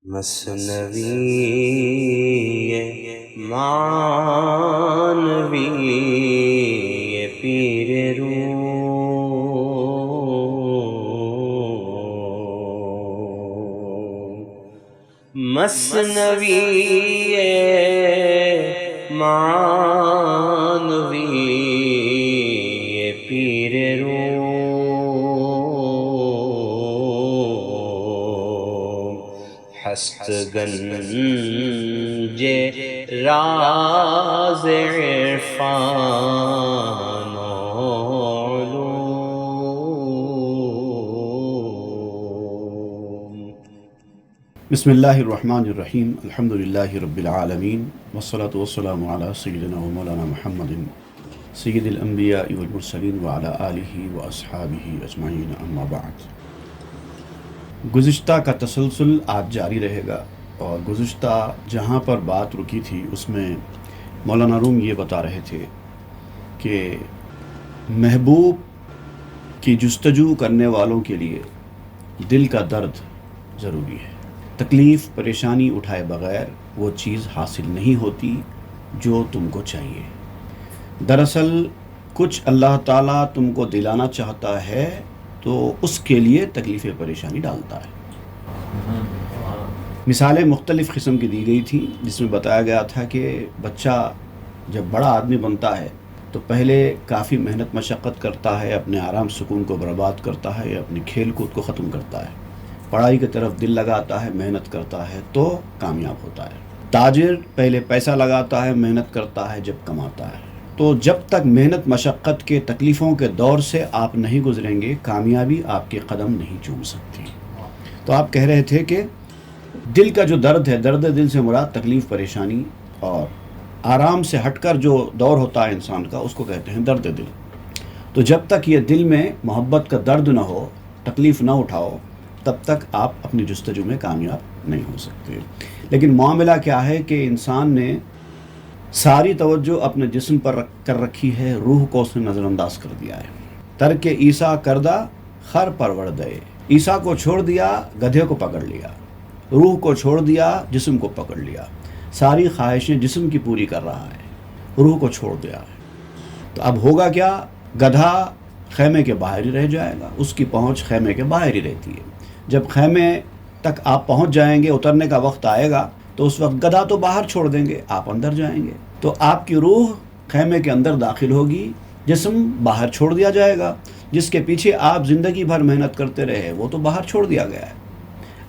مثنوی معنوی پیر روم، مثنوی معنوی پیر روم، ہست گنج راز عرفان و علوم۔ بسم اللہ الرحمن الرحیم، الحمدللہ رب العالمین، والصلاة والسلام علی سیدنا و مولانا محمد سید الانبیاء والمرسلین وعلی آلہ واصحابہ اجمعین، اما بعد۔ گزشتہ کا تسلسل آج جاری رہے گا، اور گزشتہ جہاں پر بات رکی تھی اس میں مولانا روم یہ بتا رہے تھے کہ محبوب کی جستجو کرنے والوں کے لیے دل کا درد ضروری ہے۔ تکلیف پریشانی اٹھائے بغیر وہ چیز حاصل نہیں ہوتی جو تم کو چاہیے۔ دراصل کچھ اللہ تعالیٰ تم کو دلانا چاہتا ہے تو اس کے لیے تکلیف پریشانی ڈالتا ہے۔ مثالیں مختلف قسم کی دی گئی تھیں، جس میں بتایا گیا تھا کہ بچہ جب بڑا آدمی بنتا ہے تو پہلے کافی محنت مشقت کرتا ہے، اپنے آرام سکون کو برباد کرتا ہے، اپنی کھیل کود کو ختم کرتا ہے، پڑھائی کی طرف دل لگاتا ہے، محنت کرتا ہے تو کامیاب ہوتا ہے۔ تاجر پہلے پیسہ لگاتا ہے، محنت کرتا ہے، جب کماتا ہے۔ تو جب تک محنت مشقت کے تکلیفوں کے دور سے آپ نہیں گزریں گے، کامیابی آپ کے قدم نہیں چوم سکتی۔ تو آپ کہہ رہے تھے کہ دل کا جو درد ہے، درد دل سے مراد تکلیف پریشانی اور آرام سے ہٹ کر جو دور ہوتا ہے انسان کا، اس کو کہتے ہیں درد دل۔ تو جب تک یہ دل میں محبت کا درد نہ ہو، تکلیف نہ اٹھاؤ، تب تک آپ اپنی جستجو میں کامیاب نہیں ہو سکتے۔ لیکن معاملہ کیا ہے کہ انسان نے ساری توجہ اپنے جسم پر کر رکھی ہے، روح کو اس نے نظر انداز کر دیا ہے۔ ترک عیسیٰ کردہ خر پروردے، عیسیٰ کو چھوڑ دیا، گدھے کو پکڑ لیا، روح کو چھوڑ دیا، جسم کو پکڑ لیا، ساری خواہشیں جسم کی پوری کر رہا ہے، روح کو چھوڑ دیا ہے۔ تو اب ہوگا کیا؟ گدھا خیمے کے باہر ہی رہ جائے گا، اس کی پہنچ خیمے کے باہر ہی رہتی ہے۔ جب خیمے تک آپ پہنچ جائیں گے، اترنے کا وقت آئے گا تو اس وقت گدھا تو باہر چھوڑ دیں گے، آپ اندر جائیں گے۔ تو آپ کی روح خیمے کے اندر داخل ہوگی، جسم باہر چھوڑ دیا جائے گا۔ جس کے پیچھے آپ زندگی بھر محنت کرتے رہے وہ تو باہر چھوڑ دیا گیا ہے۔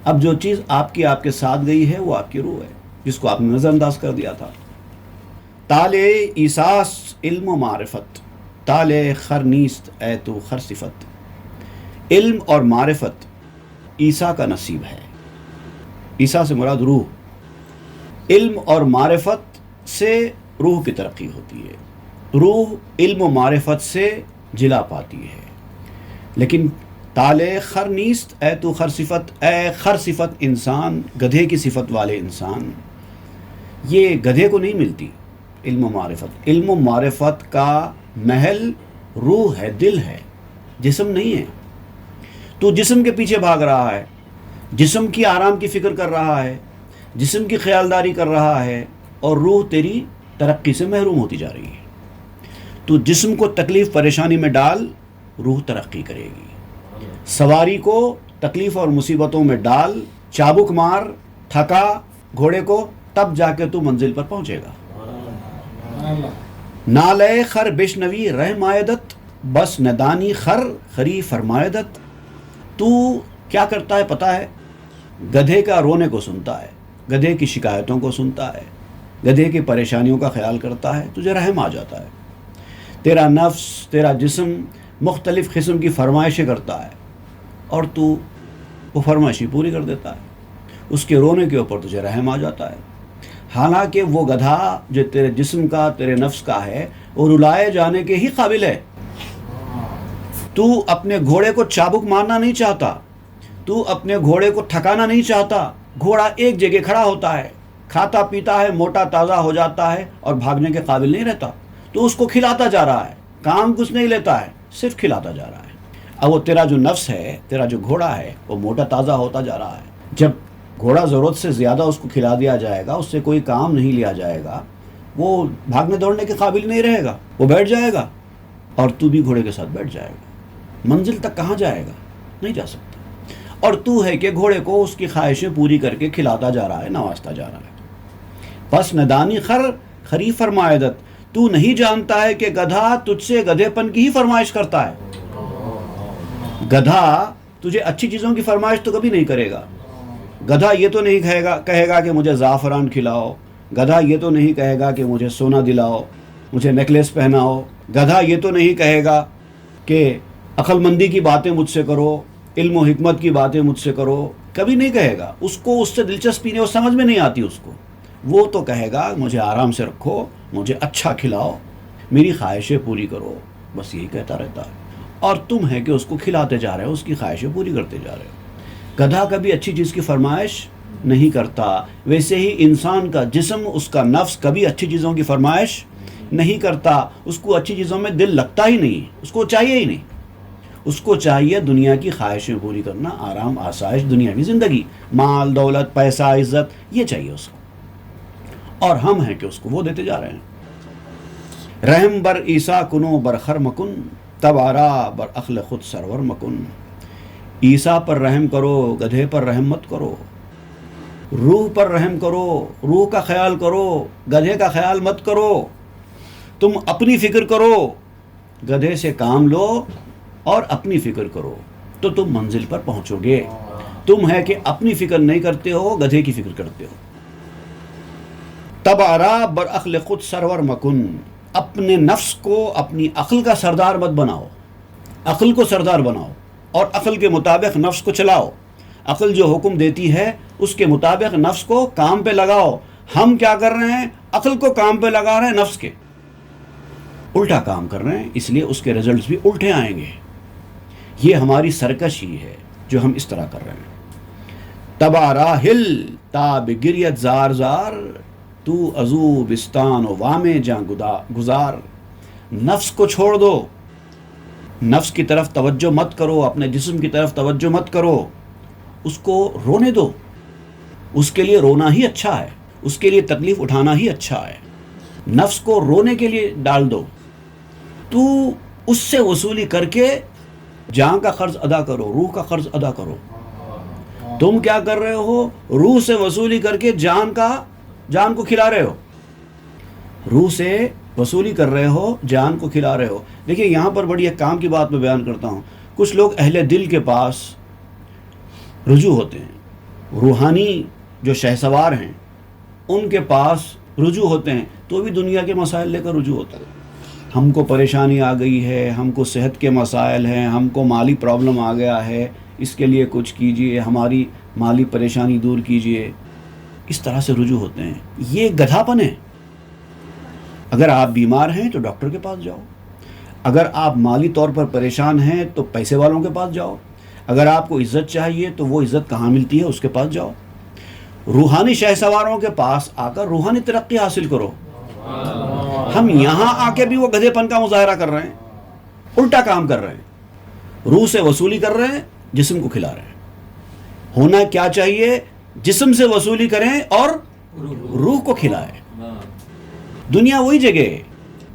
اب جو چیز آپ کے ساتھ گئی ہے وہ آپ کی روح ہے، جس کو آپ نے نظر انداز کر دیا تھا۔ تالے ایساس علم و معرفت، تالے خر نیست اے تو خر صفت۔ علم اور معرفت عیسیٰ کا نصیب ہے۔ عیسیٰ سے مراد روح۔ علم اور معرفت سے روح کی ترقی ہوتی ہے، روح علم و معرفت سے جلا پاتی ہے۔ لیکن تالے خر نیست اے تو خر صفت، اے خر صفت انسان، گدھے کی صفت والے انسان، یہ گدھے کو نہیں ملتی علم و معرفت۔ علم و معرفت کا محل روح ہے، دل ہے، جسم نہیں ہے۔ تو جسم کے پیچھے بھاگ رہا ہے، جسم کی آرام کی فکر کر رہا ہے، جسم کی خیالداری کر رہا ہے، اور روح تیری ترقی سے محروم ہوتی جا رہی ہے۔ تو جسم کو تکلیف پریشانی میں ڈال، روح ترقی کرے گی۔ سواری کو تکلیف اور مصیبتوں میں ڈال، چابک مار، تھکا گھوڑے کو، تب جا کے تو منزل پر پہنچے گا۔ نالے خر بشنوی رحم آیدت، بس ندانی خر خری فرمایدت۔ تو کیا کرتا ہے پتہ ہے؟ گدھے کا رونے کو سنتا ہے، گدھے کی شکایتوں کو سنتا ہے، گدھے کی پریشانیوں کا خیال کرتا ہے، تجھے رحم آ جاتا ہے۔ تیرا نفس، تیرا جسم مختلف قسم کی فرمائشیں کرتا ہے، اور تو وہ فرمائشیں پوری کر دیتا ہے، اس کے رونے کے اوپر تجھے رحم آ جاتا ہے۔ حالانکہ وہ گدھا جو تیرے جسم کا، تیرے نفس کا ہے، وہ رلائے جانے کے ہی قابل ہے۔ تو اپنے گھوڑے کو چابک مارنا نہیں چاہتا، تو اپنے گھوڑے کو تھکانا نہیں چاہتا۔ گھوڑا ایک جگہ کھڑا ہوتا ہے، کھاتا پیتا ہے، موٹا تازہ ہو جاتا ہے اور بھاگنے کے قابل نہیں رہتا، تو اس کو کھلاتا جا رہا ہے، کام کچھ نہیں لیتا ہے، صرف کھلاتا جا رہا ہے۔ اب وہ تیرا جو نفس ہے، تیرا جو گھوڑا ہے، وہ موٹا تازہ ہوتا جا رہا ہے۔ جب گھوڑا ضرورت سے زیادہ اس کو کھلا دیا جائے گا، اس سے کوئی کام نہیں لیا جائے گا، وہ بھاگنے دوڑنے کے قابل نہیں رہے گا، وہ بیٹھ جائے گا، اور تو بھی گھوڑے کے ساتھ بیٹھ جائے گا، منزل تک کہاں جائے گا؟ نہیں جا سکتا۔ اور تو ہے کہ گھوڑے کو اس کی خواہشیں پوری کر کے کھلاتا جا رہا ہے، نوازتا جا رہا ہے۔ پس ندانی خری فرمائدت، تو نہیں جانتا ہے کہ گدھا تجھ سے گدھے پن کی ہی فرمائش کرتا ہے۔ گدھا تجھے اچھی چیزوں کی فرمائش تو کبھی نہیں کرے گا۔ گدھا یہ تو نہیں کہے گا کہ مجھے زعفران کھلاؤ، گدھا یہ تو نہیں کہے گا کہ مجھے سونا دلاؤ، مجھے نیکلیس پہناؤ، گدھا یہ تو نہیں کہے گا کہ عقل مندی کی باتیں مجھ سے کرو، علم و حکمت کی باتیں مجھ سے کرو، کبھی نہیں کہے گا۔ اس کو اس سے دلچسپی نہیں، وہ سمجھ میں نہیں آتی اس کو۔ وہ تو کہے گا مجھے آرام سے رکھو، مجھے اچھا کھلاؤ، میری خواہشیں پوری کرو، بس یہی کہتا رہتا ہے۔ اور تم ہے کہ اس کو کھلاتے جا رہے ہو، اس کی خواہشیں پوری کرتے جا رہے ہو۔ گدھا کبھی اچھی چیز کی فرمائش نہیں کرتا، ویسے ہی انسان کا جسم، اس کا نفس کبھی اچھی چیزوں کی فرمائش نہیں کرتا، اس کو اچھی چیزوں میں دل لگتا ہی نہیں، اس کو چاہیے ہی نہیں۔ اس کو چاہیے دنیا کی خواہشیں پوری کرنا، آرام آسائش، دنیاوی زندگی، مال دولت پیسہ عزت، یہ چاہیے اس کو، اور ہم ہیں کہ اس کو وہ دیتے جا رہے ہیں۔ رحم بر عیسیٰ کنو بر خر مکن، تب آرا بر عقل خود سرور مکن۔ عیسیٰ پر رحم کرو، گدھے پر رحم مت کرو۔ روح پر رحم کرو، روح کا خیال کرو، گدھے کا خیال مت کرو۔ تم اپنی فکر کرو، گدھے سے کام لو اور اپنی فکر کرو تو تم منزل پر پہنچو گے۔ تم ہے کہ اپنی فکر نہیں کرتے ہو، گدھے کی فکر کرتے ہو۔ تب آرا بر عقل خود سرور مکن، اپنے نفس کو اپنی عقل کا سردار مت بناؤ، عقل کو سردار بناؤ اور عقل کے مطابق نفس کو چلاؤ۔ عقل جو حکم دیتی ہے اس کے مطابق نفس کو کام پہ لگاؤ۔ ہم کیا کر رہے ہیں؟ عقل کو کام پہ لگا رہے ہیں، نفس کے الٹا کام کر رہے ہیں، اس لیے اس کے رزلٹس بھی الٹے آئیں گے۔ یہ ہماری سرکشی ہے جو ہم اس طرح کر رہے ہیں۔ تبا راہل تا بگریت زار زار، تو ازو بستان و وامے جاں گزار۔ نفس کو چھوڑ دو، نفس کی طرف توجہ مت کرو، اپنے جسم کی طرف توجہ مت کرو، اس کو رونے دو۔ اس کے لیے رونا ہی اچھا ہے، اس کے لیے تکلیف اٹھانا ہی اچھا ہے۔ نفس کو رونے کے لیے ڈال دو، تو اس سے وصولی کر کے جان کا قرض ادا کرو، روح کا قرض ادا کرو۔ تم کیا کر رہے ہو؟ روح سے وصولی کر کے جان کو کھلا رہے ہو، روح سے وصولی کر رہے ہو، جان کو کھلا رہے ہو۔ دیکھیں یہاں پر بڑی ایک کام کی بات میں بیان کرتا ہوں۔ کچھ لوگ اہل دل کے پاس رجوع ہوتے ہیں، روحانی جو شہسوار ہیں ان کے پاس رجوع ہوتے ہیں، تو بھی دنیا کے مسائل لے کر رجوع ہوتا ہے۔ ہم کو پریشانی آ گئی ہے، ہم کو صحت کے مسائل ہیں، ہم کو مالی پرابلم آ گیا ہے، اس کے لیے کچھ کیجئے، ہماری مالی پریشانی دور کیجئے، اس طرح سے رجوع ہوتے ہیں۔ یہ گدھا پن ہے۔ اگر آپ بیمار ہیں تو ڈاکٹر کے پاس جاؤ، اگر آپ مالی طور پر پریشان ہیں تو پیسے والوں کے پاس جاؤ، اگر آپ کو عزت چاہیے تو وہ عزت کہاں ملتی ہے؟ اس کے پاس جاؤ۔ روحانی شہسواروں کے پاس آ کر روحانی ترقی حاصل کرو۔ ہم یہاں آ کے بھی وہ گدھے پن کا مظاہرہ کر رہے ہیں، الٹا کام کر رہے ہیں، روح سے وصولی کر رہے ہیں، جسم کو کھلا رہے ہیں۔ ہونا کیا چاہیے؟ جسم سے وصولی کریں اور روح کو کھلائیں۔ دنیا وہی جگہ ہے،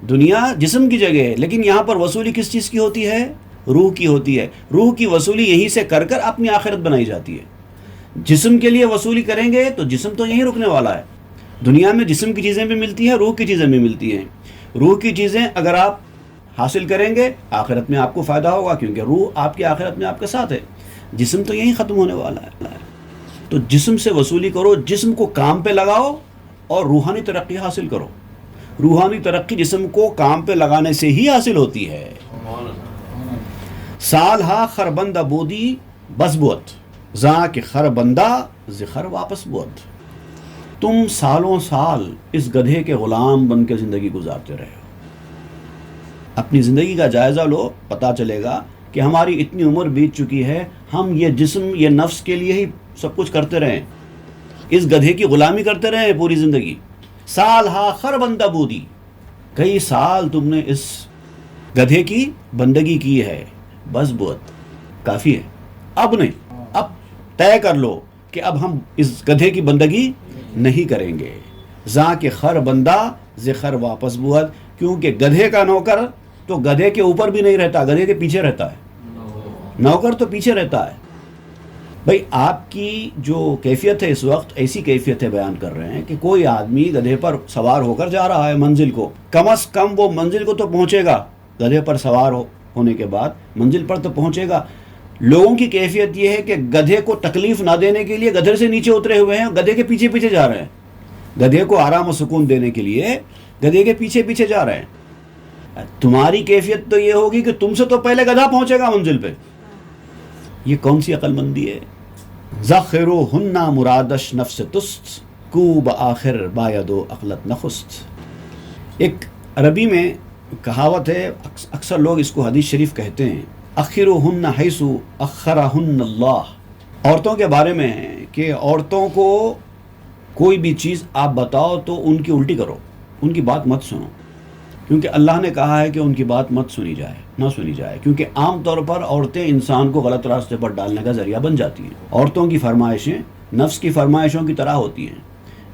دنیا جسم کی جگہ ہے، لیکن یہاں پر وصولی کس چیز کی ہوتی ہے؟ روح کی ہوتی ہے۔ روح کی وصولی یہیں سے کر کر اپنی آخرت بنائی جاتی ہے۔ جسم کے لیے وصولی کریں گے تو جسم تو یہیں رکنے والا ہے۔ دنیا میں جسم کی چیزیں بھی ملتی ہیں، روح کی چیزیں بھی ملتی ہیں۔ روح کی چیزیں اگر آپ حاصل کریں گے آخرت میں آپ کو فائدہ ہوگا، کیونکہ روح آپ کی آخرت میں آپ کے ساتھ ہے۔ جسم تو یہیں ختم ہونے والا ہے، تو جسم سے وصولی کرو، جسم کو کام پہ لگاؤ اور روحانی ترقی حاصل کرو۔ روحانی ترقی جسم کو کام پہ لگانے سے ہی حاصل ہوتی ہے۔ سال ہا خربندہ بودی بس بوت، زاں کہ خر بندہ زخر واپس بوت۔ تم سالوں سال اس گدھے کے غلام بن کے زندگی گزارتے رہے ہو۔ اپنی زندگی کا جائزہ لو، پتہ چلے گا کہ ہماری اتنی عمر بیت چکی ہے، ہم یہ جسم، یہ نفس کے لیے ہی سب کچھ کرتے رہے، اس گدھے کی غلامی کرتے رہے پوری زندگی۔ سال ہا خر بندہ بودی، کئی سال تم نے اس گدھے کی بندگی کی ہے، بس بہت کافی ہے، اب نہیں، اب طے کر لو کہ اب ہم اس گدھے کی بندگی نہیں کریں گے. زاں کے خر بندہ زخر واپس بود، کیونکہ گدھے کا نوکر تو گدھے کے اوپر بھی نہیں رہتا، گدھے کے پیچھے رہتا ہے. نوکر تو پیچھے رہتا ہے. بھئی آپ کی جو کیفیت ہے اس وقت ایسی کیفیت ہے بیان کر رہے ہیں کہ کوئی آدمی گدھے پر سوار ہو کر جا رہا ہے منزل کو، کم از کم وہ منزل کو تو پہنچے گا. گدھے پر سوار ہونے کے بعد منزل پر تو پہنچے گا. لوگوں کی کیفیت یہ ہے کہ گدھے کو تکلیف نہ دینے کے لیے گدھے سے نیچے اترے ہوئے ہیں، گدھے کے پیچھے پیچھے جا رہے ہیں. گدھے کو آرام و سکون دینے کے لیے گدھے کے پیچھے پیچھے جا رہے ہیں. تمہاری کیفیت تو یہ ہوگی کہ تم سے تو پہلے گدھا پہنچے گا منزل پہ. یہ کون سی عقل مندی ہے؟ ذخرہن مرادش نفس تست کو بآخر بایدو عقلت نخست. ایک عربی میں کہاوت ہے، اکثر لوگ اس کو حدیث شریف کہتے ہیں، اخرہن حیث اخرہن اللہ. عورتوں کے بارے میں ہے کہ عورتوں کو کوئی بھی چیز آپ بتاؤ تو ان کی الٹی کرو، ان کی بات مت سنو، کیونکہ اللہ نے کہا ہے کہ ان کی بات مت سنی جائے، نہ سنی جائے، کیونکہ عام طور پر عورتیں انسان کو غلط راستے پر ڈالنے کا ذریعہ بن جاتی ہیں. عورتوں کی فرمائشیں نفس کی فرمائشوں کی طرح ہوتی ہیں،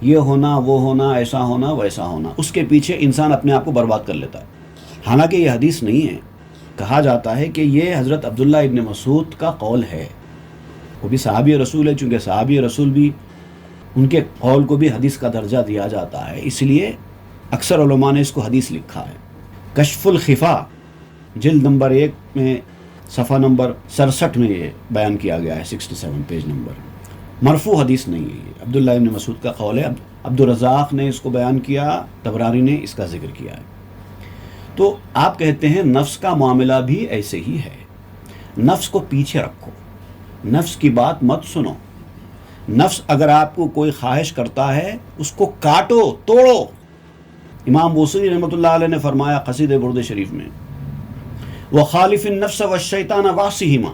یہ ہونا، وہ ہونا، ایسا ہونا، ویسا ہونا. اس کے پیچھے انسان اپنے آپ کو برباد کر لیتا ہے. حالانکہ یہ حدیث نہیں ہے. کہا جاتا ہے کہ یہ حضرت عبداللہ ابن مسعود کا قول ہے. وہ بھی صحابی رسول ہے، چونکہ صحابی رسول بھی ان کے قول کو بھی حدیث کا درجہ دیا جاتا ہے، اس لیے اکثر علماء نے اس کو حدیث لکھا ہے. کشف الخفا جلد نمبر 1 میں صفحہ نمبر 67 میں یہ بیان کیا گیا ہے، 67 پیج نمبر. مرفوع حدیث نہیں ہے، یہ عبداللہ ابن مسعود کا قول ہے. عبدالرزاق نے اس کو بیان کیا، طبرانی نے اس کا ذکر کیا ہے. تو آپ کہتے ہیں نفس کا معاملہ بھی ایسے ہی ہے. نفس کو پیچھے رکھو، نفس کی بات مت سنو. نفس اگر آپ کو کوئی خواہش کرتا ہے اس کو کاٹو، توڑو. امام بوصیری رحمۃ اللہ علیہ نے فرمایا قصیدہ برد شریف میں، وَخَالِفِ النَّفْسَ وَالشَّيْطَانَ وَعْصِهِمَا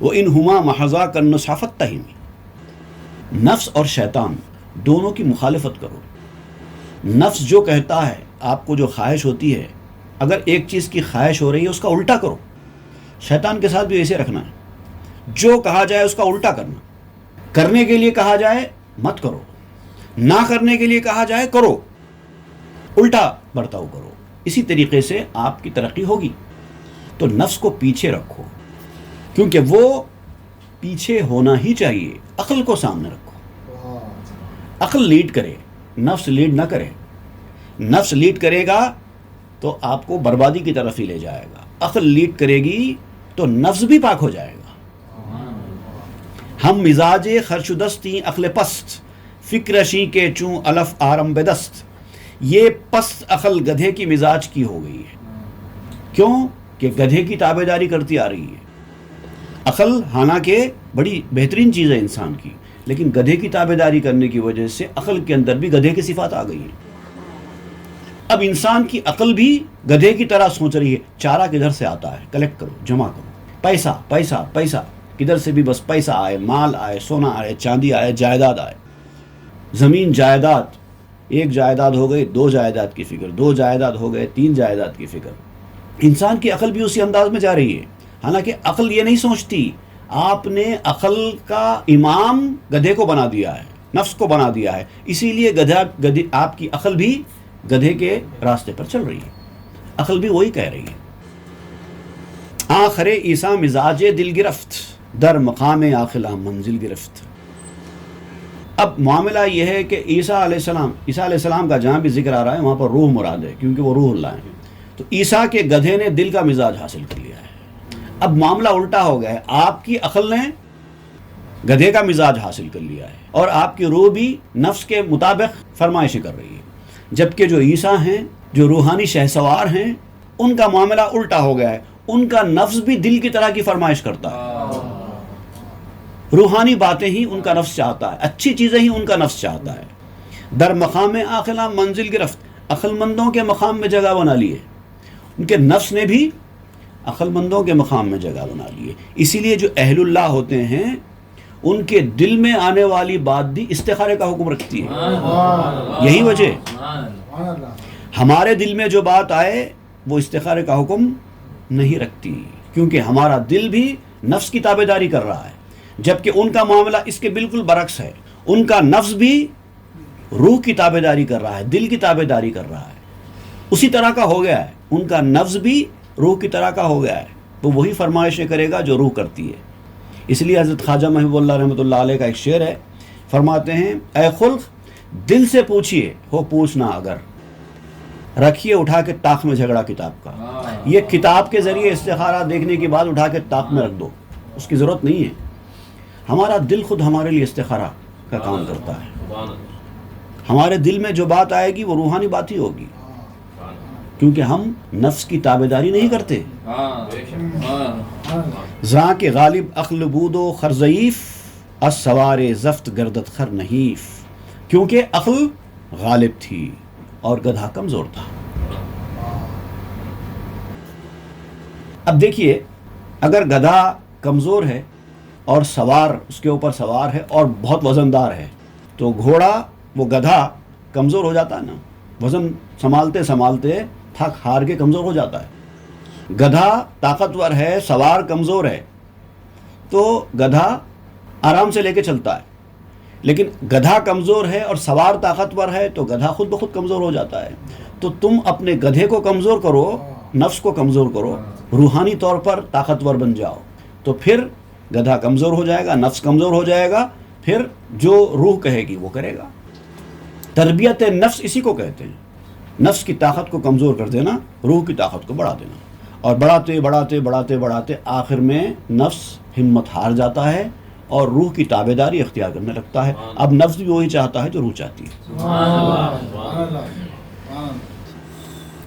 وَإِنْهُمَا مَحَضَاكَ النُّصْحَ فَاتَّهِمِ. نفس اور شیطان دونوں کی مخالفت کرو. نفس جو کہتا ہے، آپ کو جو خواہش ہوتی ہے، اگر ایک چیز کی خواہش ہو رہی ہے اس کا الٹا کرو. شیطان کے ساتھ بھی ایسے رکھنا ہے، جو کہا جائے اس کا الٹا کرنا. کرنے کے لیے کہا جائے مت کرو، نہ کرنے کے لیے کہا جائے کرو، الٹا برتاؤ کرو. اسی طریقے سے آپ کی ترقی ہوگی. تو نفس کو پیچھے رکھو، کیونکہ وہ پیچھے ہونا ہی چاہیے. عقل کو سامنے رکھو. عقل لیڈ کرے، نفس لیڈ نہ کرے. نفس لیڈ کرے گا تو آپ کو بربادی کی طرف ہی لے جائے گا. عقل لیڈ کرے گی تو نفس بھی پاک ہو جائے گا. ہم مزاج خرشدستی عقل پست، فکر شی کے چوں الف آرم بدست. یہ پست عقل گدھے کی مزاج کی ہو گئی ہے. کیوں کہ گدھے کی تابع داری کرتی آ رہی ہے. عقل حالانکہ بڑی بہترین چیز ہے انسان کی، لیکن گدھے کی تابع داری کرنے کی وجہ سے عقل کے اندر بھی گدھے کی صفات آ گئی ہیں. اب انسان کی عقل بھی گدھے کی طرح سوچ رہی ہے، چارہ کدھر سے آتا ہے، کلیکٹ کرو، جمع کرو. پیسہ پیسہ پیسہ، کدھر سے بھی بس پیسہ آئے، مال آئے، سونا آئے، چاندی آئے، جائیداد آئے. زمین جائیداد، ایک جائیداد ہو گئی 2 جائیداد کی فکر، 2 جائیداد ہو گئے 3 جائیداد کی فکر. انسان کی عقل بھی اسی انداز میں جا رہی ہے. حالانکہ عقل یہ نہیں سوچتی. آپ نے عقل کا امام گدھے کو بنا دیا ہے، نفس کو بنا دیا ہے. اسی لیے گدھے آپ کی عقل بھی گدھے کے راستے پر چل رہی ہے. عقل بھی وہی کہہ رہی ہے. آخر عیسیٰ مزاج دل گرفت، در مقام آخلا منزل گرفت. اب معاملہ یہ ہے کہ عیسیٰ علیہ السلام کا جہاں بھی ذکر آ رہا ہے وہاں پر روح مراد ہے، کیونکہ وہ روح اللہ ہیں. تو عیسیٰ کے گدھے نے دل کا مزاج حاصل کر لیا ہے. اب معاملہ الٹا ہو گیا ہے. آپ کی عقل نے گدھے کا مزاج حاصل کر لیا ہے، اور آپ کی روح بھی نفس کے مطابق فرمائشیں کر رہی ہے. جبکہ جو عیسیٰ ہیں، جو روحانی شہسوار ہیں، ان کا معاملہ الٹا ہو گیا ہے. ان کا نفس بھی دل کی طرح کی فرمائش کرتا ہے. روحانی باتیں ہی ان کا نفس چاہتا ہے، اچھی چیزیں ہی ان کا نفس چاہتا ہے. در مقام عاقلہ منزل گرفت، عقل مندوں کے مقام میں جگہ بنا لی ہے. ان کے نفس نے بھی عقل مندوں کے مقام میں جگہ بنا لی ہے. اسی لیے جو اہل اللہ ہوتے ہیں ان کے دل میں آنے والی بات بھی استخارے کا حکم رکھتی ہے. یہی وجہ. ہمارے دل میں جو بات آئے وہ استخارے کا حکم نہیں رکھتی، کیونکہ ہمارا دل بھی نفس کی تابع داری کر رہا ہے. جبکہ ان کا معاملہ اس کے بالکل برعکس ہے. ان کا نفس بھی روح کی تابعداری کر رہا ہے, دل کی تابعداری کر رہا ہے, اسی طرح کا ہو گیا ہے. ان کا نفس بھی روح کی طرح کا ہو گیا ہے, وہ وہی فرمائشیں کرے گا جو روح کرتی ہے. اس لیے حضرت خواجہ محبوب اللہ رحمۃ اللہ علیہ کا ایک شعر ہے, فرماتے ہیں اے خلق دل سے پوچھئے ہو پوچھنا اگر, رکھیے اٹھا کے طاق میں جھگڑا کتاب کا. یہ کتاب کے ذریعے استخارہ دیکھنے کے بعد اٹھا کے طاق میں رکھ دو, اس کی ضرورت نہیں ہے. ہمارا دل خود ہمارے لیے استخارہ کا کام کرتا ہے. ہمارے دل میں جو بات آئے گی وہ روحانی بات ہی ہوگی, کیونکہ ہم نفس کی تابعداری نہیں کرتے. زاں کے غالب عقل بود و خرضیف, از سوار زفت گردت خر نحیف. کیونکہ عقل غالب تھی اور گدھا کمزور تھا. اب دیکھیے, اگر گدھا کمزور ہے اور سوار اس کے اوپر سوار ہے اور بہت وزندار ہے, تو گھوڑا وہ گدھا کمزور ہو جاتا ہے نا, وزن سنبھالتے سنبھالتے تھک ہار کے کمزور ہو جاتا ہے. گدھا طاقتور ہے, سوار کمزور ہے, تو گدھا آرام سے لے کے چلتا ہے. لیکن گدھا کمزور ہے اور سوار طاقتور ہے تو گدھا خود بخود کمزور ہو جاتا ہے. تو تم اپنے گدھے کو کمزور کرو, نفس کو کمزور کرو, روحانی طور پر طاقتور بن جاؤ, تو پھر گدھا کمزور ہو جائے گا, نفس کمزور ہو جائے گا, پھر جو روح کہے گی وہ کرے گا. تربیت نفس اسی کو کہتے ہیں. نفس کی طاقت کو کمزور کر دینا, روح کی طاقت کو بڑھا دینا, اور بڑھاتے بڑھاتے بڑھاتے بڑھاتے آخر میں نفس ہمت ہار جاتا ہے اور روح کی تابعداری اختیار کرنے لگتا ہے. اب نفس بھی وہی چاہتا ہے جو روح چاہتی ہے.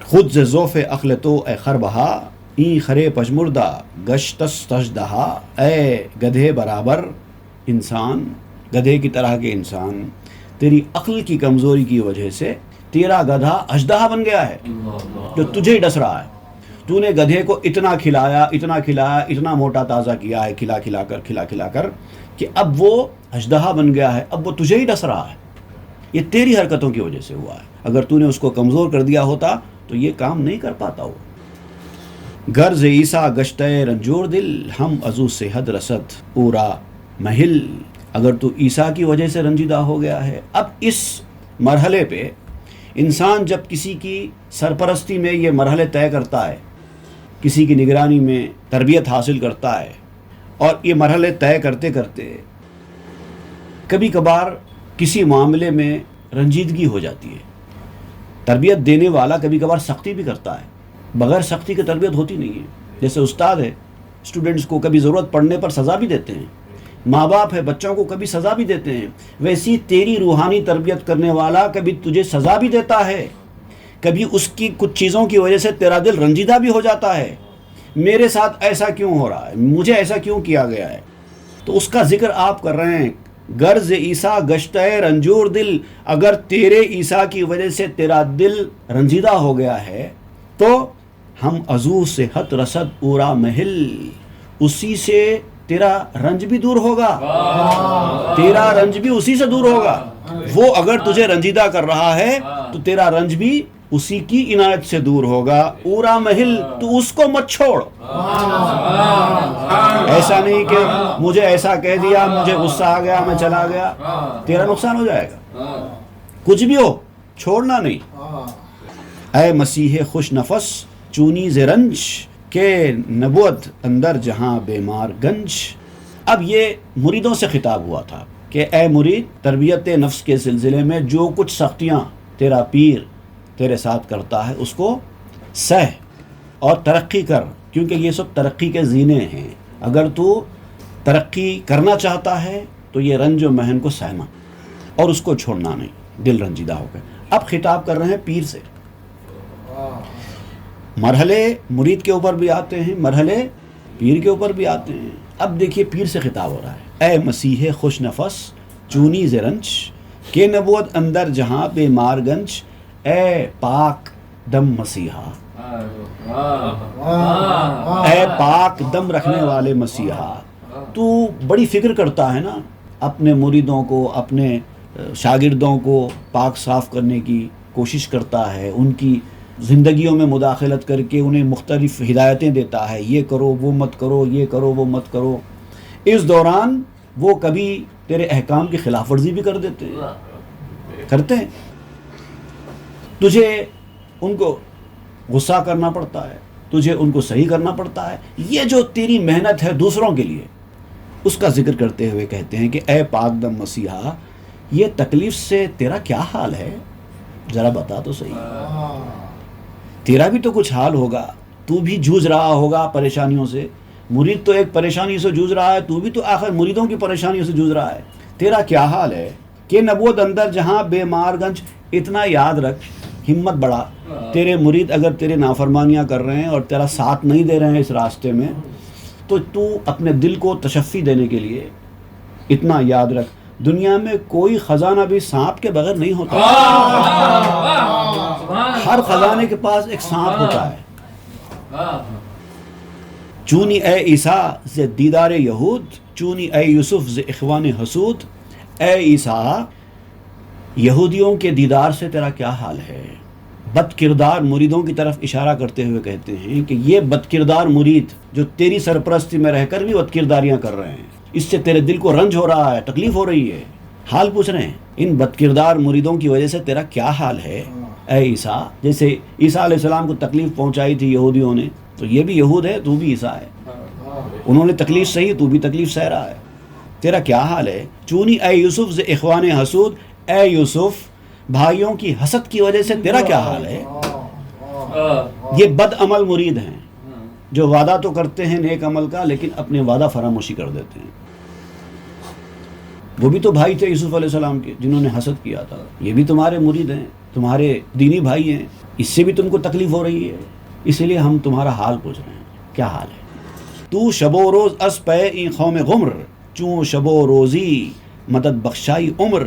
خود ز ذوف عقل تو اے خربہا, این خرے پجمردہ گشتس تجدہا. اے گدھے برابر انسان, گدھے کی طرح کے انسان, تیری عقل کی کمزوری کی وجہ سے تیرا گدھا اژدہا بن گیا ہے جو تجھے ہی ڈس رہا ہے. تو نے گدھے کو اتنا کھلایا اتنا موٹا تازہ کیا ہے, کھلا کھلا کر کہ اب وہ اژدہا بن گیا ہے, اب وہ تجھے ہی ڈس رہا ہے. یہ تیری حرکتوں کی وجہ سے ہوا ہے. اگر تو نے اس کو کمزور کر دیا ہوتا تو یہ کام نہیں کر پاتا وہ. غرض عیسیٰ گشتہ رنجور دل, ہم عزو سے حد رسد اورا محل. اگر تو عیسیٰ کی وجہ سے رنجیدہ ہو گیا ہے, اب اس مرحلے پہ انسان جب کسی کی سرپرستی میں یہ مرحلے طے کرتا ہے, کسی کی نگرانی میں تربیت حاصل کرتا ہے, اور یہ مرحلے طے کرتے کرتے کبھی کبھار کسی معاملے میں رنجیدگی ہو جاتی ہے. تربیت دینے والا کبھی کبھار سختی بھی کرتا ہے, بغیر سختی کی تربیت ہوتی نہیں ہے. جیسے استاد ہے, اسٹوڈنٹس کو کبھی ضرورت پڑنے پر سزا بھی دیتے ہیں, ماں باپ ہے, بچوں کو کبھی سزا بھی دیتے ہیں. ویسی تیری روحانی تربیت کرنے والا کبھی تجھے سزا بھی دیتا ہے, کبھی اس کی کچھ چیزوں کی وجہ سے تیرا دل رنجیدہ بھی ہو جاتا ہے. میرے ساتھ ایسا کیوں ہو رہا ہے, مجھے ایسا کیوں کیا گیا ہے, تو اس کا ذکر آپ کر رہے ہیں. غرض عیسیٰ گشتہ رنجور دل, اگر تیرے عیسیٰ کی وجہ سے تیرا دل رنجیدہ ہو گیا ہے تو ہم عزو سے حت رسد اورا محل, اسی سے تیرا رنج بھی دور ہوگا, تیرا رنج بھی اسی سے دور ہوگا. وہ اگر تجھے رنجیدہ کر رہا ہے تو تیرا رنج بھی اسی کی عنایت سے دور ہوگا. اورا محل, تو اس کو مت چھوڑ. ایسا نہیں کہ مجھے ایسا کہہ دیا, مجھے غصہ آ گیا, میں چلا گیا, تیرا نقصان ہو جائے گا. کچھ بھی ہو, چھوڑنا نہیں. اے مسیح خوش نفس چونی ز رنج, کہ نبوت اندر جہاں بیمار گنج. اب یہ مریدوں سے خطاب ہوا تھا کہ اے مرید, تربیت نفس کے سلسلے میں جو کچھ سختیاں تیرا پیر تیرے ساتھ کرتا ہے اس کو سہ اور ترقی کر, کیونکہ یہ سب ترقی کے زینے ہیں. اگر تو ترقی کرنا چاہتا ہے تو یہ رنج و محن کو سہنا اور اس کو چھوڑنا نہیں, دل رنجیدہ ہو گئے. اب خطاب کر رہے ہیں پیر سے. مرحلے مرید کے اوپر بھی آتے ہیں, مرحلے پیر کے اوپر بھی آتے ہیں. اب دیکھیے پیر سے خطاب ہو رہا ہے. اے مسیح خوش نفس چونی ز رنج, کہ نبوت اندر جہاں بیمار گنج. اے پاک دم مسیحا, اے پاک دم رکھنے والے مسیحا, تو بڑی فکر کرتا ہے نا اپنے مریدوں کو, اپنے شاگردوں کو پاک صاف کرنے کی کوشش کرتا ہے, ان کی زندگیوں میں مداخلت کر کے انہیں مختلف ہدایتیں دیتا ہے, یہ کرو وہ مت کرو, یہ کرو وہ مت کرو. اس دوران وہ کبھی تیرے احکام کی خلاف ورزی بھی کر دیتے ہیں، کرتے ہیں، تجھے ان کو غصہ کرنا پڑتا ہے، تجھے ان کو صحیح کرنا پڑتا ہے. یہ جو تیری محنت ہے دوسروں کے لیے، اس کا ذکر کرتے ہوئے کہتے ہیں کہ اے پاک دم مسیحا، یہ تکلیف سے تیرا کیا حال ہے؟ ذرا بتا تو صحیح. تیرا بھی تو کچھ حال ہوگا، تو بھی جوجھ رہا ہوگا پریشانیوں سے. مرید تو ایک پریشانی سے جوجھ رہا ہے، تو بھی تو آخر مریدوں کی پریشانیوں سے جوجھ رہا ہے. تیرا کیا حال ہے؟ کہ نبوت اندر جہاں بے مار گنج. اتنا یاد رکھ، ہمت بڑھا. تیرے مرید اگر تیرے نافرمانیاں کر رہے ہیں اور تیرا ساتھ نہیں دے رہے ہیں اس راستے میں، تو اپنے دل کو تشفی دینے کے لیے اتنا یاد رکھ، دنیا میں کوئی خزانہ بھی سانپ کے بغیر نہیں ہوتا. ہر خزانے کے پاس ایک سانپ ہوتا ہے. چونی اے عیسیٰ ز دیدار یہود، چونی اے یوسف ز اخوان حسود. اے عیسیٰ، یہودیوں کے دیدار سے تیرا کیا حال ہے؟ بد کردار مریدوں کی طرف اشارہ کرتے ہوئے کہتے ہیں کہ یہ بد کردار مرید جو تیری سرپرستی میں رہ کر بھی بد کرداریاں کر رہے ہیں، اس سے تیرے دل کو رنج ہو رہا ہے، تکلیف ہو رہی ہے. حال پوچھ رہے ہیں ان بد کردار مریدوں کی وجہ سے تیرا کیا حال ہے اے عیسیٰ. جیسے عیسیٰ علیہ السلام کو تکلیف پہنچائی تھی یہودیوں نے، تو یہ بھی یہود ہے، تو بھی عیسیٰ ہے. انہوں نے تکلیف سہی، تو بھی تکلیف سہ رہا ہے. تیرا کیا حال ہے؟ چونی اے یوسف ز اخوان حسود. اے یوسف، بھائیوں کی حسد کی وجہ سے تیرا کیا حال ہے؟ یہ بد عمل مرید ہیں جو وعدہ تو کرتے ہیں نیک عمل کا، لیکن اپنے وعدہ فراموشی کر دیتے ہیں. وہ بھی تو بھائی تھے یوسف علیہ السلام کے جنہوں نے حسد کیا تھا. یہ بھی تمہارے مرید ہیں، تمہارے دینی بھائی ہیں. اس سے بھی تم کو تکلیف ہو رہی ہے، اس لیے ہم تمہارا حال پوچھ رہے ہیں، کیا حال ہے؟ تو شب و روز از پے این قوم غمر، چون شب و روزی مدد بخشائی عمر.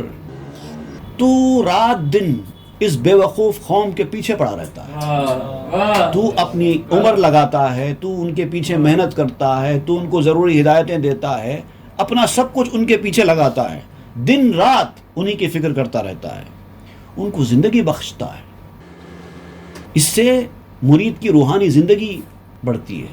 تو رات دن اس بے وقوف قوم کے پیچھے پڑا رہتا ہے. تو اپنی عمر لگاتا ہے، تو ان کے پیچھے محنت کرتا ہے، تو ان کو ضروری ہدایتیں دیتا ہے، اپنا سب کچھ ان کے پیچھے لگاتا ہے، دن رات انہی کی فکر کرتا رہتا ہے، ان کو زندگی بخشتا ہے. اس سے مرید کی روحانی زندگی بڑھتی ہے،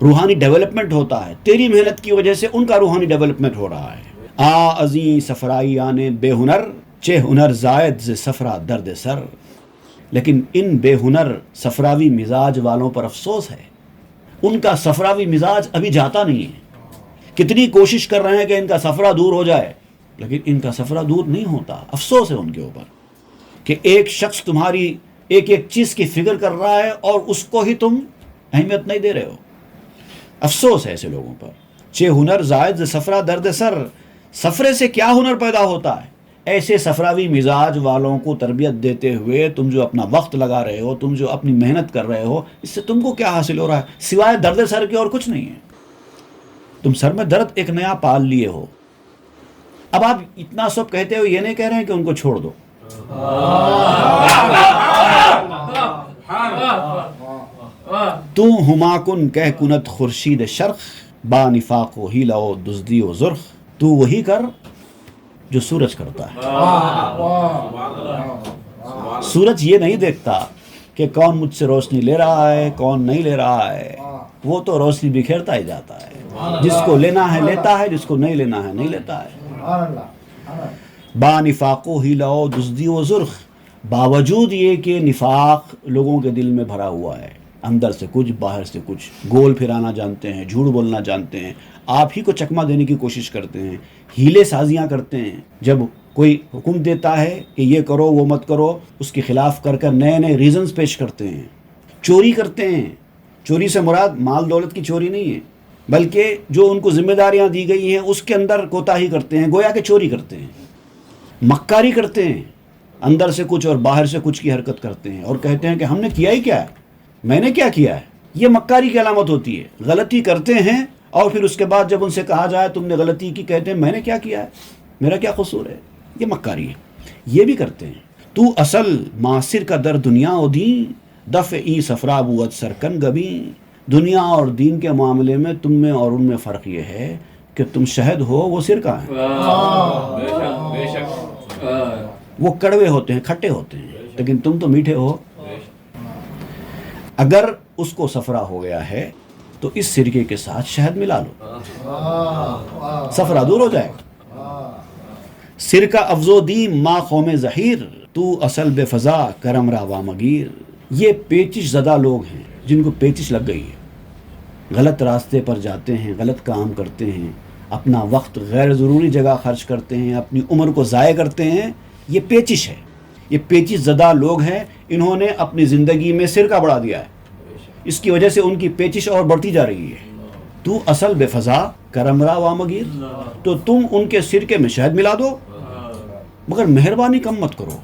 روحانی ڈیولپمنٹ ہوتا ہے. تیری محنت کی وجہ سے ان کا روحانی ڈیولپمنٹ ہو رہا ہے. آ ازیں صفرائی آنے بے ہنر، چہ ہنر زائد ز صفرا درد سر. لیکن ان بے ہنر صفراوی مزاج والوں پر افسوس ہے، ان کا صفراوی مزاج ابھی جاتا نہیں ہے. کتنی کوشش کر رہے ہیں کہ ان کا صفرا دور ہو جائے، لیکن ان کا صفرا دور نہیں ہوتا. افسوس ہے ان کے اوپر کہ ایک شخص تمہاری ایک ایک چیز کی فکر کر رہا ہے اور اس کو ہی تم اہمیت نہیں دے رہے ہو. افسوس ہے ایسے لوگوں پر. چہ ہنر زائد ز صفرا درد سر. صفرے سے کیا ہنر پیدا ہوتا ہے؟ ایسے صفراوی مزاج والوں کو تربیت دیتے ہوئے تم جو اپنا وقت لگا رہے ہو، تم جو اپنی محنت کر رہے ہو، اس سے تم کو کیا حاصل ہو رہا ہے سوائے درد سر کے؟ اور کچھ نہیں ہے. تم سر میں درد ایک نیا پال لیے ہو. اب آپ اتنا سب کہتے ہو، یہ نہیں کہہ رہے ہیں کہ ان کو چھوڑ دو. تو ہما کن کہہ کنت خورشید شرق، با نفاق و ہیلا و دزدی و زرخ. تو وہی کر جو سورج کرتا ہے. سورج یہ نہیں دیکھتا کہ کون مجھ سے روشنی لے رہا ہے، کون نہیں لے رہا ہے. وہ تو روشنی بکھیرتا ہی جاتا ہے. جس کو لینا ہے لیتا ہے، جس کو نہیں لینا ہے نہیں لیتا ہے. با نفاق و ہیلا و دزدی و زرخ. باوجود یہ کہ نفاق لوگوں کے دل میں بھرا ہوا ہے، اندر سے کچھ باہر سے کچھ، گول پھرانا جانتے ہیں، جھوٹ بولنا جانتے ہیں، آپ ہی کو چکمہ دینے کی کوشش کرتے ہیں، ہیلے سازیاں کرتے ہیں. جب کوئی حکم دیتا ہے کہ یہ کرو وہ مت کرو، اس کے خلاف کر کر نئے نئے ریزنز پیش کرتے ہیں. چوری کرتے ہیں. چوری سے مراد مال دولت کی چوری نہیں ہے، بلکہ جو ان کو ذمہ داریاں دی گئی ہیں اس کے اندر کوتاہی کرتے ہیں، گویا کہ چوری کرتے ہیں. مکاری کرتے ہیں، اندر سے کچھ اور باہر سے کچھ کی حرکت کرتے ہیں اور کہتے ہیں کہ ہم نے کیا ہی کیا ہے، میں نے کیا کیا ہے. یہ مکاری کی علامت ہوتی ہے. غلطی کرتے ہیں اور پھر اس کے بعد جب ان سے کہا جائے تم نے غلطی کی، کہتے ہیں میں نے کیا کیا ہے، میرا کیا قصور ہے. یہ مکاری ہے. یہ بھی کرتے ہیں. تو اصل معاصر کا در دنیا و دین، دفعی صفرا بوت سرکن گبی. دنیا اور دین کے معاملے میں تم میں اور ان میں فرق یہ ہے کہ تم شہد ہو، وہ سرکہ ہیں. وہ کڑوے ہوتے ہیں، کھٹے ہوتے ہیں، لیکن تم تو میٹھے ہو. اگر اس کو صفرا ہو گیا ہے تو تو اس سرکے کے ساتھ شہد ملا لو، صفرا دور ہو جائے گا۔ سرکہ افزو دی ما قوم ظہیر، تو اصل بے فضا کرم راوا مگیر۔ یہ پیچش زدہ لوگ ہیں جن کو پیچش لگ گئی ہے، غلط راستے پر جاتے ہیں، غلط کام کرتے ہیں، اپنا وقت غیر ضروری جگہ خرچ کرتے ہیں، اپنی عمر کو ضائع کرتے ہیں۔ یہ پیچش ہے، یہ پیچش زدہ لوگ ہیں، انہوں نے اپنی زندگی میں سرکہ بڑھا دیا ہے، اس کی وجہ سے ان کی پیچش اور بڑھتی جا رہی ہے۔ تو اصل بے فضا کرم را وامگیر، تو تم ان کے سرکے میں شہد ملا دو، مگر مہربانی کم مت کرو۔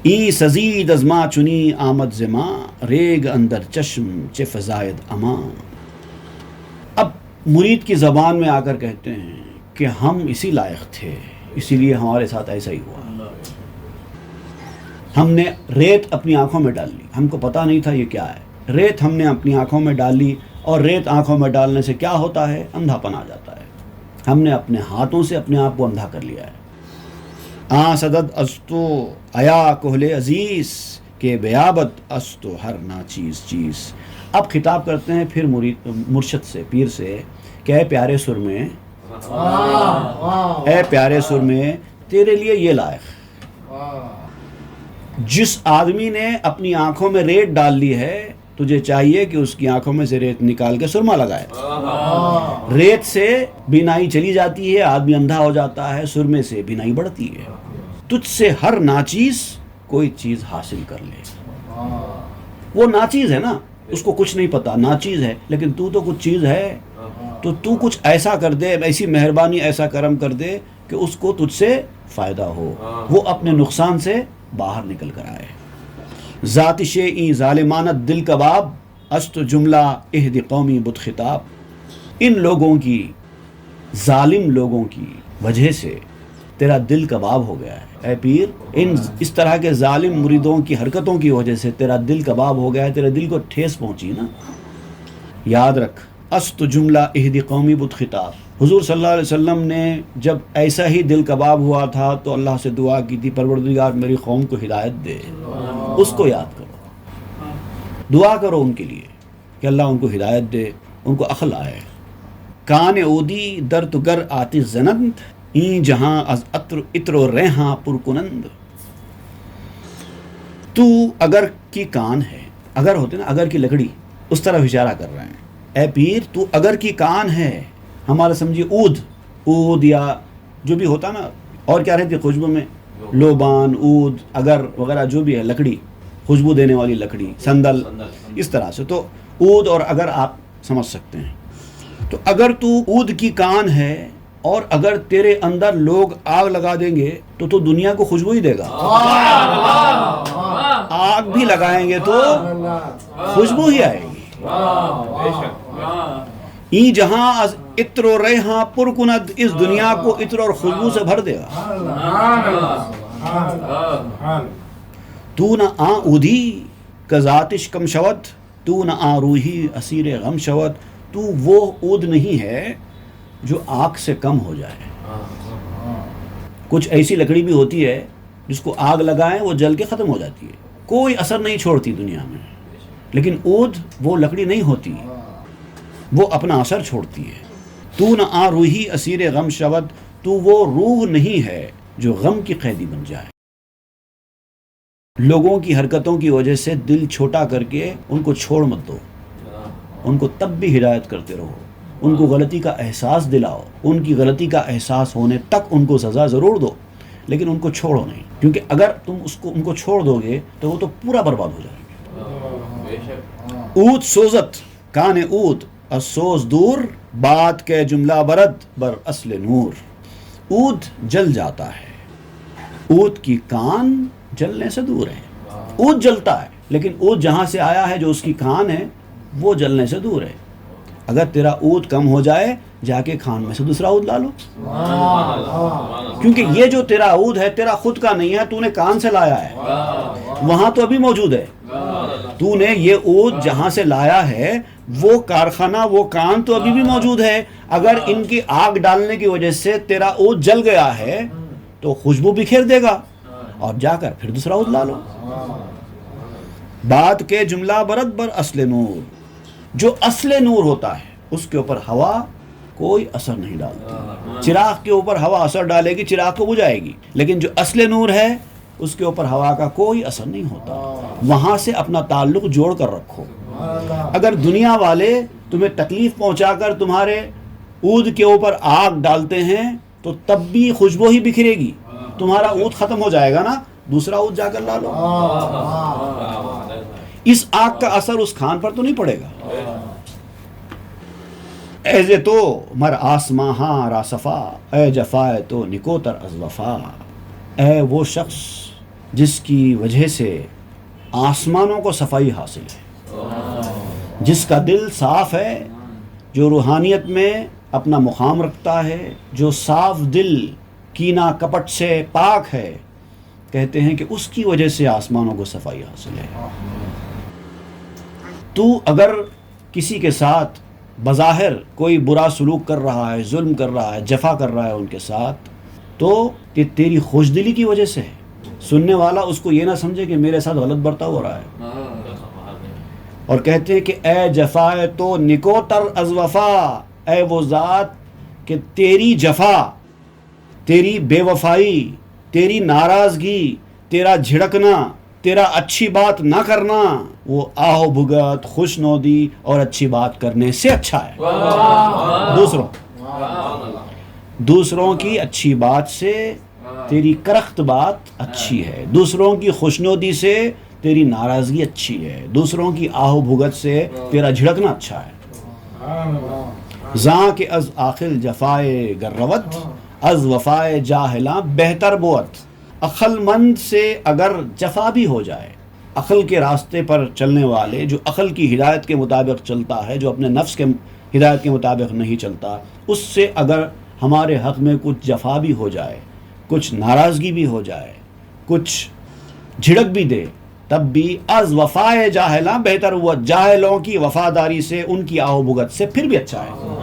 ای سزید از ما چنی آمد زما، ریگ اندر چشم چه فزاید اما۔ اب مرید کی زبان میں آ کر کہتے ہیں کہ ہم اسی لائق تھے، اسی لیے ہمارے ساتھ ایسا ہی ہوا۔ ہم نے ریت اپنی آنکھوں میں ڈال لی، ہم کو پتہ نہیں تھا یہ کیا ہے۔ ریت ہم نے اپنی آنکھوں میں ڈال لی، اور ریت آنکھوں میں ڈالنے سے کیا ہوتا ہے؟ اندھا پن آ جاتا ہے۔ ہم نے اپنے ہاتھوں سے اپنے آپ کو اندھا کر لیا ہے۔ آ صدد استو ایا کہل عزیز کے بیابت استو ہر ناچیز چیز۔ اب خطاب کرتے ہیں پھر مرشد سے، پیر سے، کہ اے پیارے سر میں، اے پیارے سر میں، تیرے لیے یہ لائق، جس آدمی نے اپنی آنکھوں میں ریت ڈال لی ہے، تجھے چاہیے کہ اس کی آنکھوں میں سے ریت نکال کے سرما لگائے۔ ریت سے بینائی چلی جاتی ہے، آدمی اندھا ہو جاتا ہے، سرمے سے بینائی بڑھتی ہے۔ تجھ سے ہر ناچیز کوئی چیز حاصل کر لے۔ وہ ناچیز ہے نا، اس کو کچھ نہیں پتا، ناچیز ہے، لیکن تو کچھ چیز ہے، تو کچھ ایسا کر دے، ایسی مہربانی، ایسا کرم کر دے کہ اس کو تجھ سے فائدہ ہو، وہ اپنے نقصان سے باہر نکل کر آئے۔ ذات شیئی ظالمانت دل کباب، است جملہ اہد قومی بد خطاب۔ ان لوگوں کی، ظالم لوگوں کی وجہ سے تیرا دل کباب ہو گیا ہے اے پیر، اس طرح کے ظالم مریدوں کی حرکتوں کی وجہ سے تیرا دل کباب ہو گیا ہے، تیرے دل کو ٹھیس پہنچی نا۔ یاد رکھ، است جملہ اہد قومی بد خطاب۔ حضور صلی اللہ علیہ وسلم نے جب ایسا ہی دل کباب ہوا تھا تو اللہ سے دعا کی تھی، پروردگار میری قوم کو ہدایت دے۔ اس کو یاد کرو، دعا کرو ان کے لیے کہ اللہ ان کو ہدایت دے، ان کو عقل آئے۔ کان اودی در تو گر آتی زنند، این جہاں از عطر و ریحاں پرکنند۔ تو اگر کی کان ہے، اگر ہوتے نا، اگر کی لکڑی، اس طرف اشارہ کر رہے ہیں۔ اے پیر، تو اگر کی کان ہے، ہمارا سمجھیے اود یا جو بھی ہوتا نا، اور کیا رہتی ہے خوشبو میں، لوبان، اود، اگر وغیرہ جو بھی ہے، لکڑی، خوشبو دینے والی لکڑی، سندل، اس طرح سے۔ تو اود اور اگر آپ سمجھ سکتے ہیں۔ تو اگر تو اود کی کان ہے اور اگر تیرے اندر لوگ آگ لگا دیں گے تو دنیا کو خوشبو ہی دے گا۔ آگ بھی لگائیں گے تو خوشبو ہی آئے گی۔ ای جہاں از عطر و ریحاں پرکند، اس دنیا کو عطر اور خوشبو سے بھر دے گا۔ تو نہ آ اودھی کذاتش کم شود، تو نہ آ روحی اسیر غم شود۔ تو وہ اود نہیں ہے جو آگ سے کم ہو جائے۔ کچھ ایسی لکڑی بھی ہوتی ہے جس کو آگ لگائیں وہ جل کے ختم ہو جاتی ہے، کوئی اثر نہیں چھوڑتی دنیا میں، لیکن اود وہ لکڑی نہیں ہوتی، وہ اپنا اثر چھوڑتی ہے۔ تو نہ آ روحی اسیر غم شود، تو وہ روح نہیں ہے جو غم کی قیدی بن جائے۔ لوگوں کی حرکتوں کی وجہ سے دل چھوٹا کر کے ان کو چھوڑ مت دو، ان کو تب بھی ہدایت کرتے رہو، ان کو غلطی کا احساس دلاؤ، ان کی غلطی کا احساس ہونے تک ان کو سزا ضرور دو، لیکن ان کو چھوڑو نہیں، کیونکہ اگر تم ان کو چھوڑ دو گے تو وہ تو پورا برباد ہو جائیں گے۔ اود سوزت کان اود افسوس دور، بات کے جملہ برد بر اصل نور۔ اود جل جاتا ہے، اود کی کان جلنے سے دور ہے۔ اود جلتا ہے لیکن اود جہاں سے آیا ہے جو اس کی کان ہے وہ جلنے سے دور ہے۔ اگر تیرا اود کم ہو جائے جا کے کھان میں سے دوسرا اود لا لو، کیونکہ یہ جو تیرا اود ہے تیرا خود کا نہیں ہے، تو نے کان سے لایا ہے، وہاں تو ابھی موجود ہے۔ تو نے یہ اود جہاں سے لایا ہے وہ کارخانہ، وہ کان تو ابھی بھی موجود ہے۔ اگر ان کی آگ ڈالنے کی وجہ سے تیرا اود جل گیا ہے تو خوشبو بکھیر دے گا، اور جا کر پھر دوسرا عود لا لو۔ بات کے جملہ برد بر اصل نور، جو اصل نور ہوتا ہے اس کے اوپر ہوا کوئی اثر نہیں ڈالتی۔ چراغ کے اوپر ہوا اثر ڈالے گی، چراغ کو بجھائے گی، لیکن جو اصل نور ہے اس کے اوپر ہوا کا کوئی اثر نہیں ہوتا۔ وہاں سے اپنا تعلق جوڑ کر رکھو۔ اگر دنیا والے تمہیں تکلیف پہنچا کر تمہارے عود کے اوپر آگ ڈالتے ہیں تو تب بھی خوشبو ہی بکھرے گی، تمہارا عود ختم ہو جائے گا نا، دوسرا عود جا کر لا لو۔ اس آگ کا اثر اس کھان پر تو نہیں پڑے گا۔ ایزے تو مر آسماں ہاں را صفا، اے جفائے تو نکوتر از وفا۔ اے وہ شخص جس کی وجہ سے آسمانوں کو صفائی حاصل ہے، جس کا دل صاف ہے، جو روحانیت میں اپنا مقام رکھتا ہے، جو صاف دل کینہ کپٹ سے پاک ہے، کہتے ہیں کہ اس کی وجہ سے آسمانوں کو صفائی حاصل ہے۔ تو اگر کسی کے ساتھ بظاہر کوئی برا سلوک کر رہا ہے، ظلم کر رہا ہے، جفا کر رہا ہے ان کے ساتھ، تو یہ تیری خوشدلی کی وجہ سے ہے۔ سننے والا اس کو یہ نہ سمجھے کہ میرے ساتھ غلط برتاؤ ہو رہا ہے، اور کہتے ہیں کہ اے جفائے تو نکوتر از وفا، اے وہ ذات کہ تیری جفا، تیری بے وفائی، تیری ناراضگی، تیرا جھڑکنا، تیرا اچھی بات نہ کرنا، وہ آہو بھگت، خوش نودی اور اچھی بات کرنے سے اچھا ہے۔ دوسروں کی اچھی بات سے تیری کرخت بات اچھی ہے، دوسروں کی خوشنودی سے تیری ناراضگی اچھی ہے، دوسروں کی آہو بھگت سے تیرا جھڑکنا اچھا ہے۔ زاں کہ از آخل جفائے گروت، از وفائے جاہلاں بہتر بوت۔ عقل مند سے اگر جفا بھی ہو جائے، عقل کے راستے پر چلنے والے، جو عقل کی ہدایت کے مطابق چلتا ہے، جو اپنے نفس کے ہدایت کے مطابق نہیں چلتا، اس سے اگر ہمارے حق میں کچھ جفا بھی ہو جائے، کچھ ناراضگی بھی ہو جائے، کچھ جھڑک بھی دے، تب بھی از وفائے جاہلاں بہتر ہوا، جاہلوں کی وفاداری سے، ان کی آہو بھگت سے پھر بھی اچھا ہے۔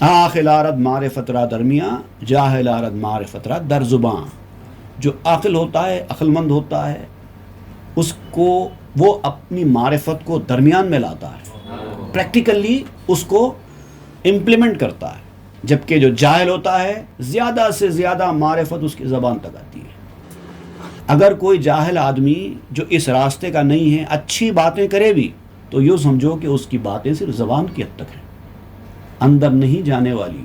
عاقل آرد معرفت را درمیاں، جاہل آرد معرفت را در زباں۔ جو عاقل ہوتا ہے، عقل مند ہوتا ہے، اس کو وہ اپنی معرفت کو درمیان میں لاتا ہے، پریکٹیکلی اس کو امپلیمنٹ کرتا ہے، جبکہ جو جاہل ہوتا ہے زیادہ سے زیادہ معرفت اس کی زبان تک آتی ہے۔ اگر کوئی جاہل آدمی جو اس راستے کا نہیں ہے اچھی باتیں کرے بھی تو یوں سمجھو کہ اس کی باتیں صرف زبان کی حد تک ہیں، اندر نہیں جانے والی،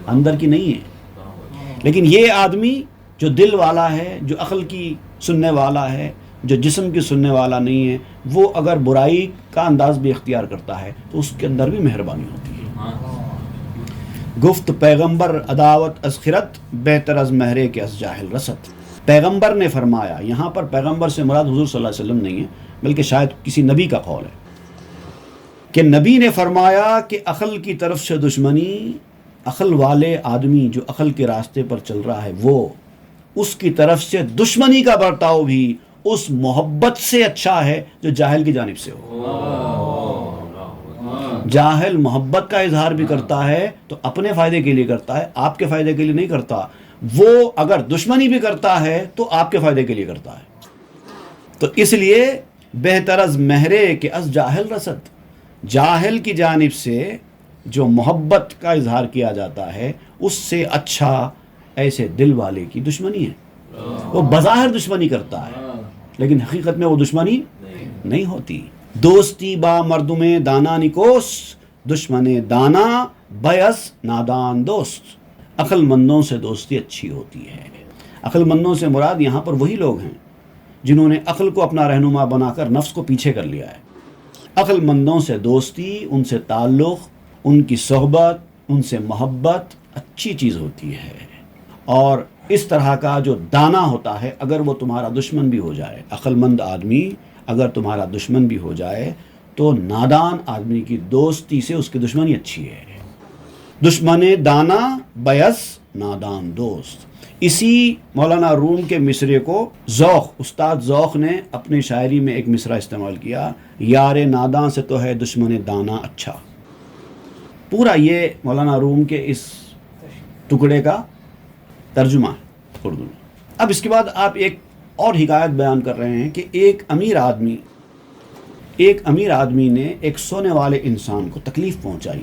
اندر کی نہیں ہے۔ لیکن یہ آدمی جو دل والا ہے، جو عقل کی سننے والا ہے، جو جسم کی سننے والا نہیں ہے، وہ اگر برائی کا انداز بھی اختیار کرتا ہے تو اس کے اندر بھی مہربانی ہوتی ہے۔ گفت پیغمبر عداوت از خرت، بہتر از مہرے کے از جاہل رست۔ پیغمبر نے فرمایا، یہاں پر پیغمبر سے مراد حضور صلی اللہ علیہ وسلم نہیں ہے، بلکہ شاید کسی نبی کا قول ہے کہ نبی نے فرمایا کہ عقل کی طرف سے دشمنی، عقل والے آدمی جو عقل کے راستے پر چل رہا ہے، وہ اس کی طرف سے دشمنی کا برتاؤ بھی اس محبت سے اچھا ہے جو جاہل کی جانب سے ہو۔ جاہل محبت کا اظہار بھی کرتا ہے تو اپنے فائدے کے لیے کرتا ہے، آپ کے فائدے کے لیے نہیں کرتا۔ وہ اگر دشمنی بھی کرتا ہے تو آپ کے فائدے کے لیے کرتا ہے۔ تو اس لیے بہتر از مہرے کہ از جاہل رسد، جاہل کی جانب سے جو محبت کا اظہار کیا جاتا ہے اس سے اچھا ایسے دل والے کی دشمنی ہے۔ وہ بظاہر دشمنی کرتا ہے لیکن حقیقت میں وہ دشمنی نہیں ہوتی۔ دوستی با مردم دانا نکوس، دشمن دانا بیس نادان دوست۔ عقل مندوں سے دوستی اچھی ہوتی ہے۔ عقل مندوں سے مراد یہاں پر وہی لوگ ہیں جنہوں نے عقل کو اپنا رہنما بنا کر نفس کو پیچھے کر لیا ہے۔ عقل مندوں سے دوستی، ان سے تعلق، ان کی صحبت، ان سے محبت اچھی چیز ہوتی ہے۔ اور اس طرح کا جو دانا ہوتا ہے، اگر وہ تمہارا دشمن بھی ہو جائے، عقل مند آدمی اگر تمہارا دشمن بھی ہو جائے تو نادان آدمی کی دوستی سے اس کی دشمنی اچھی ہے۔ دشمن دانا بیس نادان دوست۔ اسی مولانا روم کے مصرے کو ذوق، استاد ذوق نے اپنی شاعری میں ایک مصرع استعمال کیا، یار ناداں سے تو ہے دشمن دانا اچھا۔ پورا یہ مولانا روم کے اس ٹکڑے کا ترجمہ ہے اردو میں۔ اب اس کے بعد آپ ایک اور حکایت بیان کر رہے ہیں کہ ایک امیر آدمی نے ایک سونے والے انسان کو تکلیف پہنچائی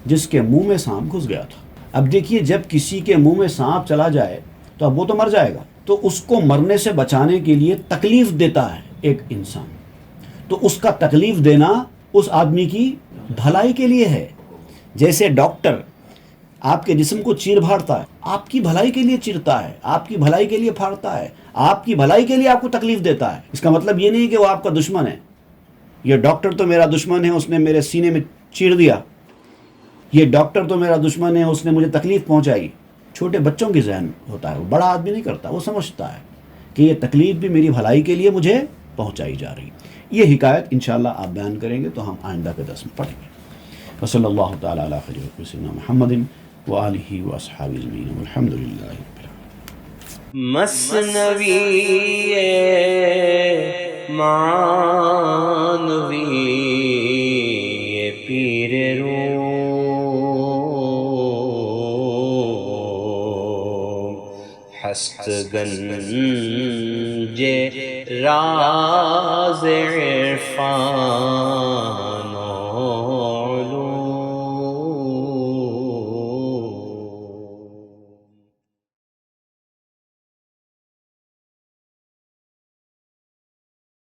جس کے منہ میں سانپ گھس گیا تھا. اب دیکھیے جب کسی کے منہ میں سانپ چلا جائے تو اب وہ تو مر جائے گا, تو اس کو مرنے سے بچانے کے لیے تکلیف دیتا ہے ایک انسان, تو اس کا تکلیف دینا اس آدمی کی بھلائی کے لیے ہے. جیسے ڈاکٹر آپ کے جسم کو چیر پھاڑتا ہے, آپ کی بھلائی کے لیے چیرتا ہے, آپ کی بھلائی کے لیے پھاڑتا ہے, آپ کی بھلائی کے لیے آپ کو تکلیف دیتا ہے. اس کا مطلب یہ نہیں کہ وہ آپ کا دشمن ہے. یہ ڈاکٹر تو میرا دشمن ہے, اس نے میرے سینے میں چیر دیا. یہ ڈاکٹر تو میرا دشمن ہے, اس نے مجھے تکلیف پہنچائی. چھوٹے بچوں کی ذہن ہوتا ہے, وہ بڑا آدمی نہیں کرتا. وہ سمجھتا ہے کہ یہ تکلیف بھی میری بھلائی کے لیے مجھے پہنچائی جا رہی. یہ حکایت انشاءاللہ آپ بیان کریں گے تو ہم آئندہ کے درس میں پڑھیں گے. وصلی اللہ تعالی علی خیر سیدنا محمد وآلہ واصحابہ اجمعین والحمد للہ رب العالمین. مثنوی معنوی پیر روم ہست گنج راز عرفان